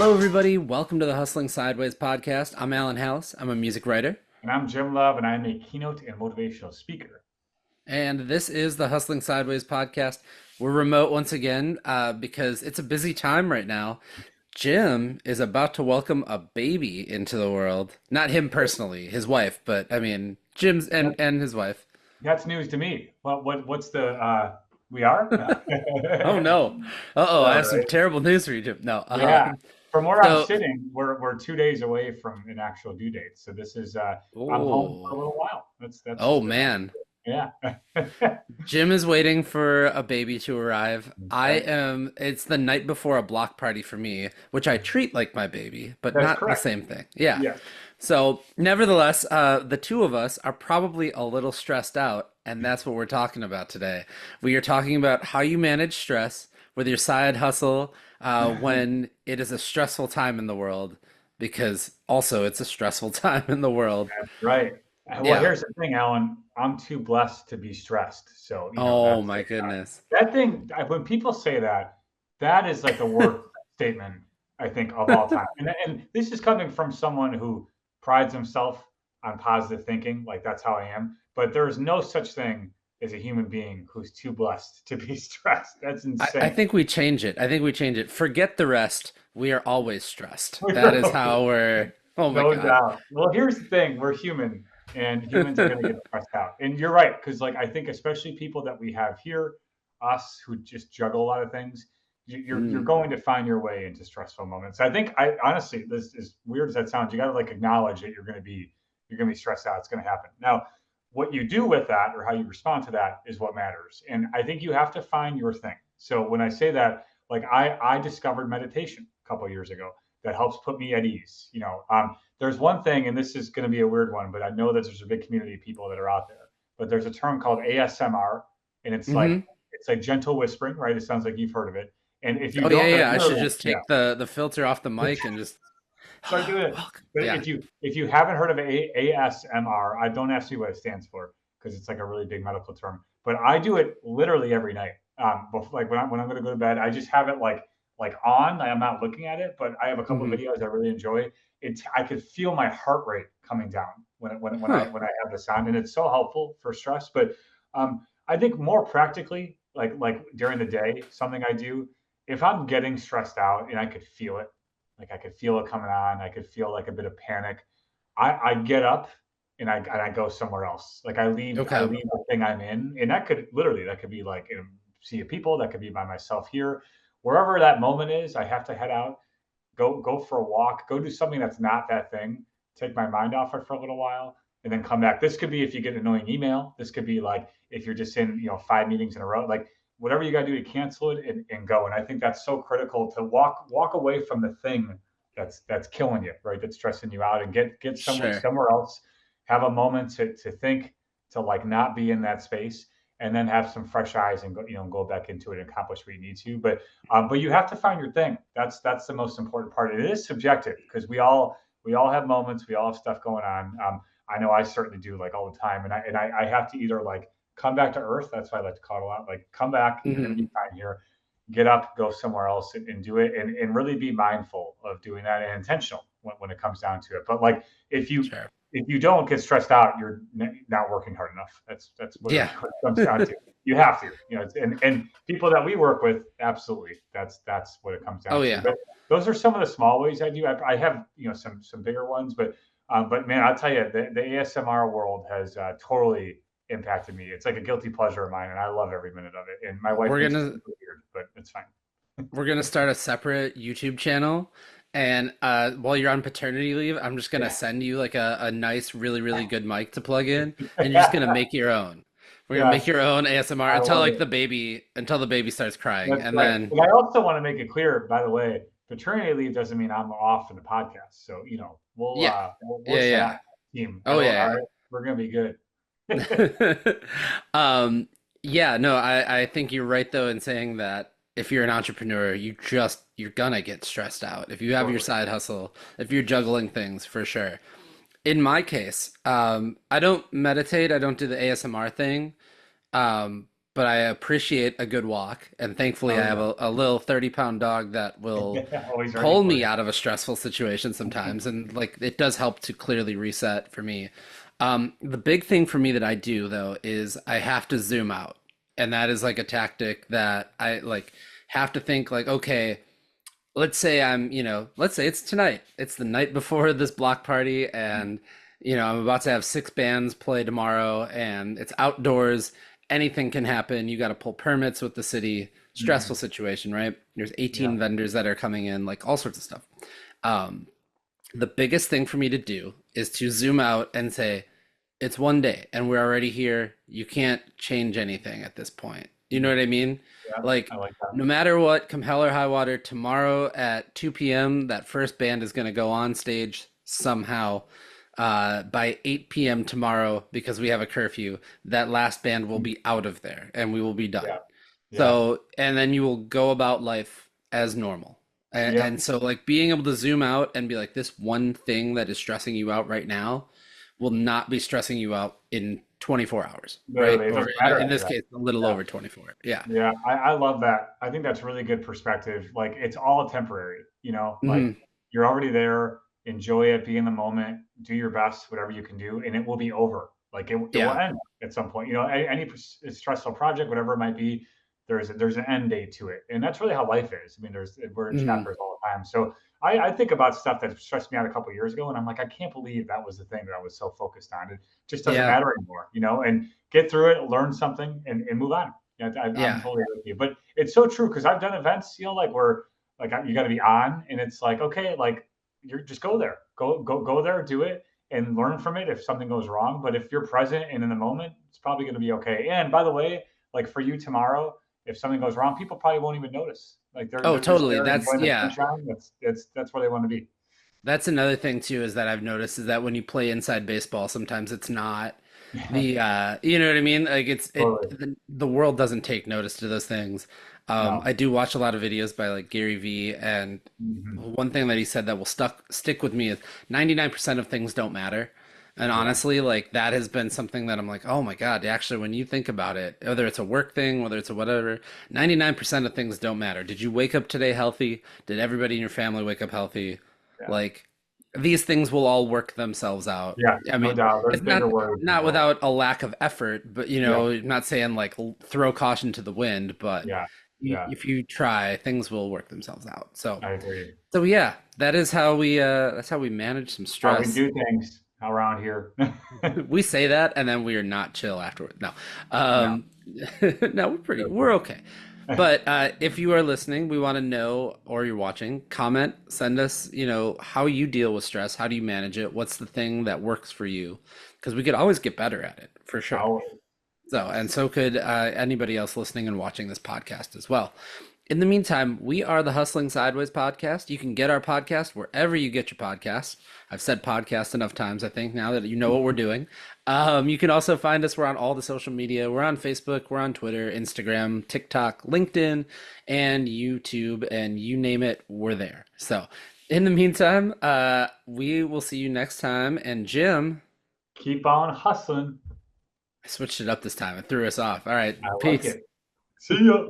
Hello, everybody. Welcome to the Hustling Sideways podcast. I'm Alan Halas. I'm a music writer, And I'm Jim Love, and I'm a keynote and motivational speaker. and this is the Hustling Sideways podcast. We're remote once again because it's a busy time right now. Jim is about to welcome a baby into the world. Not him personally, his wife, but I mean Jim's That, and his wife. that's news to me. What's the we are? No. Oh no! Uh-oh, I All have some right. terrible news for you, Jim. No. Yeah. From where I'm So, sitting, we're 2 days away from an actual due date. So this is I'm home for a oh, little while. That's oh man. yeah. Jim is waiting for a baby to arrive. I Right. am, it's the night before a block party for me, which I treat like my baby, but That's not the correct. same thing. Yeah. Yes. So, nevertheless, the two of us are probably a little stressed out, and that's what we're talking about today. We are talking about how you manage stress with your side hustle when it is a stressful time in the world, because also it's a stressful time in the world. Right. Well, Yeah. here's the thing, Alan. I'm too blessed to be stressed. So, Oh that's my like goodness. that thing. When people say that, that is like the worst statement I think of all time. And this is coming from someone who prides himself on positive thinking. Like that's how I am. But there is no such thing as a human being who's too blessed to be stressed. That's I insane. think we change it. I think we change it. Forget the rest. We are always stressed. That is how we're. Oh my No God. doubt. Well, here's the thing, we're human and humans are going to get stressed out. And you're right, because like I think especially people that we have here, us who just juggle a lot of things, you're Mm, going to find your way into stressful moments. I think I honestly, this is weird as that sounds, you got to like acknowledge that you're going to be stressed out. It's going to happen. Now, what you do with that or how you respond to that is what matters. And I think you have to find your thing. So when I say that, like I discovered meditation a couple of years ago that helps put me at ease. There's one thing, and this is going to be a weird one, but I know that there's a big community of people that are out there. But there's a term called ASMR, and hmm it's like gentle whispering, right? It sounds like you've heard of it. And if you Oh yeah, don't, yeah. I should literally, just yeah, take the filter off the mic and just start doing hello, it. welcome. But Yeah. if you haven't heard of ASMR, I don't ask you what it stands for because it's like a really big medical term. But I do it literally every night. Like when I'm going to go to bed, I just have it like on. I'm not looking at it, but I have a couple of hmm videos I really enjoy. I could feel my heart rate coming down Huh. when I have this on, and it's so helpful for stress. But I think more practically, like during the day, something I do if I'm getting stressed out and I could feel it, like I could feel it coming on, I could feel like a bit of panic. I get up and I go somewhere else. Like I Okay. leave the thing I'm in, and that could be like in a sea of people, that could be by myself here, wherever that moment is. I have to head out, go for a walk, go do something that's not that thing, take my mind off it for a little while, and then come back. This could be if you get an annoying email. This could be like if you're just in 5 meetings in a row. Like whatever you got to do to cancel it and go. And I think that's so critical to walk away from the thing that's killing you, right? That's stressing you out, and get Sure. somewhere else. Have a moment to think, to like not be in that space, and then have some fresh eyes and go back into it and accomplish what you need to. But you have to find your thing. That's the most important part. It is subjective because we all have moments, we all have stuff going on. I know I certainly do, like all the time, and I have to either like come back to earth. That's why I like to call it a lot. Like come back, you're going to hmm be fine here. Get up, go somewhere else, and do it, and really be mindful of doing that and intentional when it comes down to it. But like if you Sure. if you don't get stressed out, you're not working hard enough. That's literally Yeah. what it comes down to. You have to, and people that we work with, absolutely, that's what it comes Oh down to. yeah. But those are some of the small ways I do. I have some bigger ones, but man, I'll tell you, the ASMR world has totally impacted me. It's like a guilty pleasure of mine, and I love every minute of it. And my wife We're thinks it's gonna super weird, but it's fine. we're gonna start a separate YouTube channel, and while you're on paternity leave, I'm just gonna send you like a nice, really, really good mic to plug in, and you're just gonna make your own. We're gonna make Yes, your own ASMR I until love like it. until the baby starts crying, That's and right. then And I also want to make it clear, by the way, paternity leave doesn't mean I'm off in the podcast. So, we'll yeah, we'll yeah, chat, yeah. team. Oh All yeah, right, we're gonna be good. yeah. Yeah, no, I think you're right though in saying that if you're an entrepreneur, you're gonna get stressed out. If you have your Totally. side hustle, if you're juggling things, for sure. In my case, I don't meditate, I don't do the ASMR thing. but I appreciate a good walk. And thankfully, I Oh have a little 30-pound dog that will yeah, always ready pull for me you. out of a stressful situation sometimes. And like it does help to clearly reset for me. The big thing for me that I do though is I have to zoom out. And that is like a tactic that I like have to think like, okay, let's say let's say it's tonight. It's the night before this block party, and I'm about to have six bands play tomorrow, and it's outdoors. Anything can happen. You got to pull permits with the city. Stressful Mhm. situation, right? There's Yeah, 18 vendors that are coming in, like all sorts of stuff. Um, the biggest thing for me to do is to zoom out and say, it's one day and we're already here. You can't change anything at this point. You know mm, what I mean? yeah, Like, I like that. no matter what, come hell or high water, tomorrow at 2 p.m., that first band is going to go on stage somehow. By 8 p.m. tomorrow, because we have a curfew, that last band will Mm, be out of there and we will be done. yeah, yeah, So, and then you will go about life as normal. And yep. so, like, being able to zoom out and be like, this one thing that is stressing you out right now will not be stressing you out in 24 hours, right? Literally, it Or doesn't matter in after this that. case, a little Yeah. over 24. Yeah. Yeah, I love that. I think that's really good perspective. Like it's all temporary, like Hmm. you're already there, enjoy it, be in the moment, do your best, whatever you can do, and it will be over. Like it will Yeah. end at some point. Any stressful project, whatever it might be, there's an end date to it. And that's really how life is. I mean, we're in Hmm. chapters all the time. So I think about stuff that stressed me out a couple of years ago, and I'm like, I can't believe that was the thing that I was so focused on. It just doesn't Yeah. matter anymore, and get through it, learn something, and move on. Yeah, I'm Yeah. totally with you. But it's so true because I've done events, like where like you got to be on, and it's like okay, like you're just go there, go there, do it, and learn from it if something goes wrong. But if you're present and in the moment, it's probably going to be okay. And by the way, like for you tomorrow, if something goes wrong, people probably won't even notice. Like they're Oh, they're just totally. there That's, enjoying the yeah. sunshine. That's where they want to be. That's another thing too, is that I've noticed is that when you play inside baseball, sometimes it's not you know what I mean? Like Totally. the world doesn't take notice to those things. No. I do watch a lot of videos by like Gary Vee, and Hmm. one thing that he said that will stick with me is 99% of things don't matter. And Yeah. honestly, like that has been something that I'm like, oh my God, actually, when you think about it, whether it's a work thing, whether it's a whatever, 99% of things don't matter. Did you wake up today healthy? Did everybody in your family wake up healthy? Yeah. Like these things will all work themselves out. Yeah. I No mean, doubt. There's it's bigger worries in the not world. without a lack of effort, but Yeah. I'm not saying like throw caution to the wind, but Yeah. Yeah. if you try, things will work themselves out. I agree. So yeah, that is how we that's how we manage some How we stress. do things around here. We say that and then we are not chill afterward. No. No. Um no, we're okay. But if you are listening, we want to know, or you're watching, comment, send us, how you deal with stress. How do you manage it? What's the thing that works for you? Because we could always get better at it, for sure. Oh, So, and yes. so could anybody else listening and watching this podcast as well. In the meantime, we are the Hustling Sideways podcast. You can get our podcast wherever you get your podcasts. I've said podcast enough times, I think, now that you know what we're doing. You can also find us. We're on all the social media. We're on Facebook, we're on Twitter, Instagram, TikTok, LinkedIn, and YouTube, and you name it, we're there. So, in the meantime, we will see you next time. And Jim, Keep on hustling. I switched it up this time. I threw us off. All right, I like peace. it. See ya.